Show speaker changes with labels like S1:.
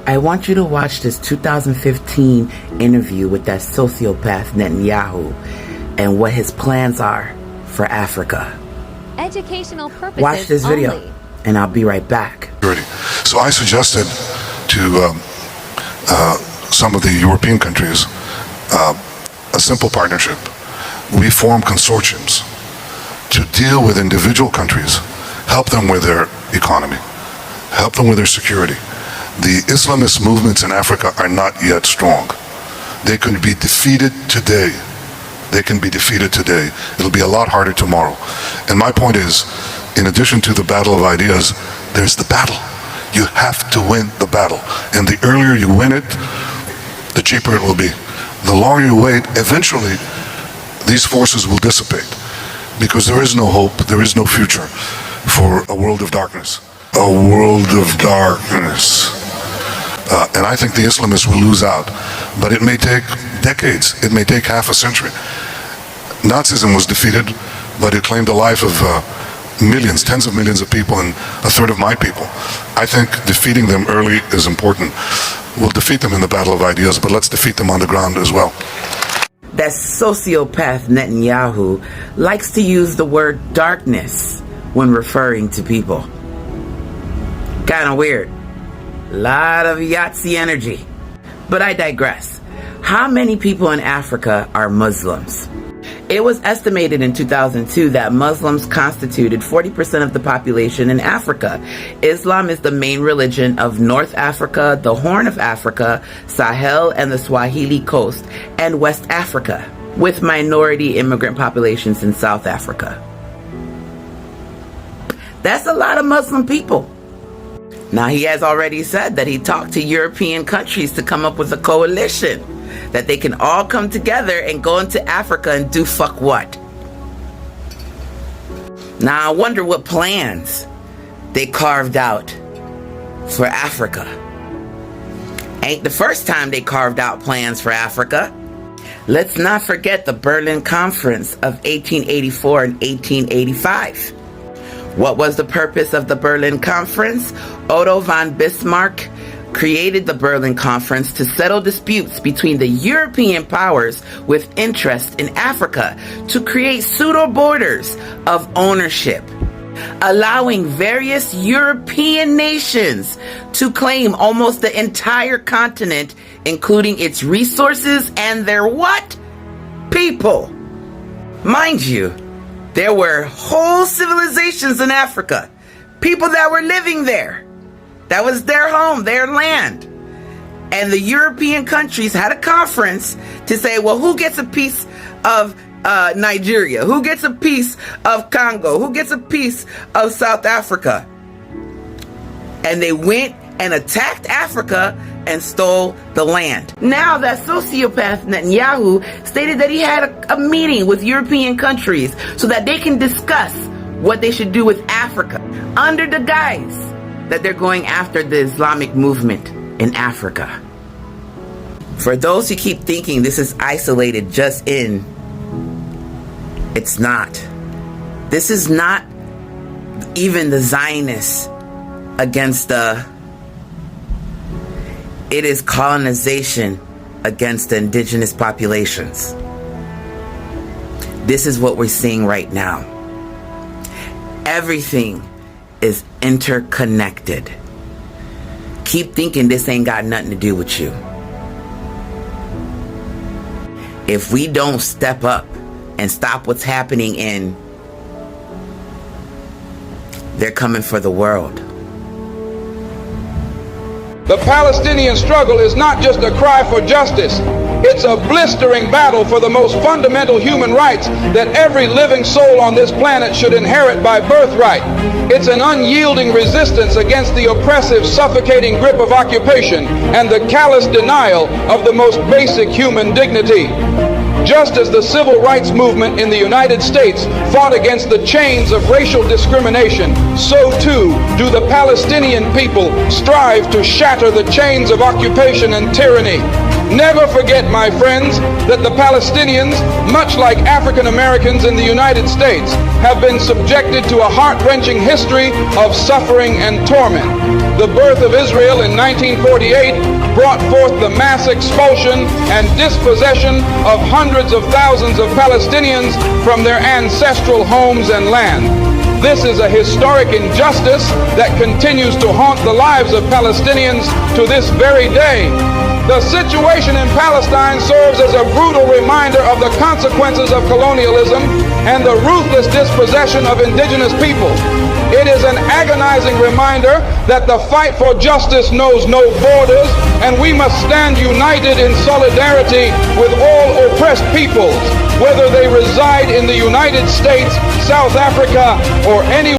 S1: I want you to watch this 2015 interview with that sociopath Netanyahu and what his plans are for Africa.
S2: Educational purposes
S1: Watch this video,
S2: only.
S1: and I'll be right back.
S3: So I suggested to some of the European countries a simple partnership. We form consortiums to deal with individual countries, help them with their economy, help them with their security. The Islamist movements in Africa are not yet strong. They can be defeated today. They can be defeated today. It'll be a lot harder tomorrow. And my point is, in addition to the battle of ideas, there's the battle. You have to win the battle. And the earlier you win it, the cheaper it will be. The longer you wait, eventually, these forces will dissipate. Because there is no hope, there is no future for a world of darkness. A world of darkness. And I think the Islamists will lose out. But it may take decades. It may take half a century. Nazism was defeated, but it claimed the life of millions, tens of millions of people, and a third of my people. I think defeating them early is important. We'll defeat them in the battle of ideas, but let's defeat them on the ground as well.
S1: That sociopath Netanyahu likes to use the word darkness when referring to people. Kind of weird. Lot of Yahtzee energy. But I digress. How many people in Africa are Muslims? It was estimated in 2002 that Muslims constituted 40% of the population in Africa. Islam is the main religion of North Africa, the Horn of Africa, Sahel, and the Swahili Coast, and West Africa, with minority immigrant populations in South Africa. That's a lot of Muslim people. Now, he has already said that he talked to European countries to come up with a coalition that they can all come together and go into Africa and do fuck what. Now, I wonder what plans they carved out for Africa. Ain't the first time they carved out plans for Africa. Let's not forget the Berlin Conference of 1884 and 1885. What was the purpose of the Berlin Conference? Otto von Bismarck created the Berlin Conference to settle disputes between the European powers with interest in Africa, to create pseudo borders of ownership, allowing various European nations to claim almost the entire continent, including its resources and their what? People. Mind you, there were whole civilizations in Africa, people that were living there. That was their home, their land. And the European countries had a conference to say, well, who gets a piece of Nigeria? Who gets a piece of Congo? Who gets a piece of South Africa? And they went and attacked Africa and stole the land. Now that sociopath Netanyahu stated that he had a meeting with European countries so that they can discuss what they should do with Africa under the guise that they're going after the Islamic movement in Africa. For those who keep thinking this is isolated just in, it's not. This is not even the Zionists against the, it is colonization against the indigenous populations. This is what we're seeing right now. Everything is interconnected. Keep thinking this ain't got nothing to do with you. If we don't step up and stop what's happening in, they're coming for the world.
S4: The Palestinian struggle is not just a cry for justice. It's a blistering battle for the most fundamental human rights that every living soul on this planet should inherit by birthright. It's an unyielding resistance against the oppressive, suffocating grip of occupation and the callous denial of the most basic human dignity. Just as the civil rights movement in the United States fought against the chains of racial discrimination, so too do the Palestinian people strive to shatter the chains of occupation and tyranny. Never forget, my friends, that the Palestinians, much like African Americans in the United States, have been subjected to a heart-wrenching history of suffering and torment. The birth of Israel in 1948 brought forth the mass expulsion and dispossession of hundreds of thousands of Palestinians from their ancestral homes and land. This is a historic injustice that continues to haunt the lives of Palestinians to this very day. The situation in Palestine serves as a brutal reminder of the consequences of colonialism and the ruthless dispossession of indigenous people. It is an agonizing reminder that the fight for justice knows no borders, and we must stand united in solidarity with all oppressed peoples, whether they reside in the United States, South Africa, or any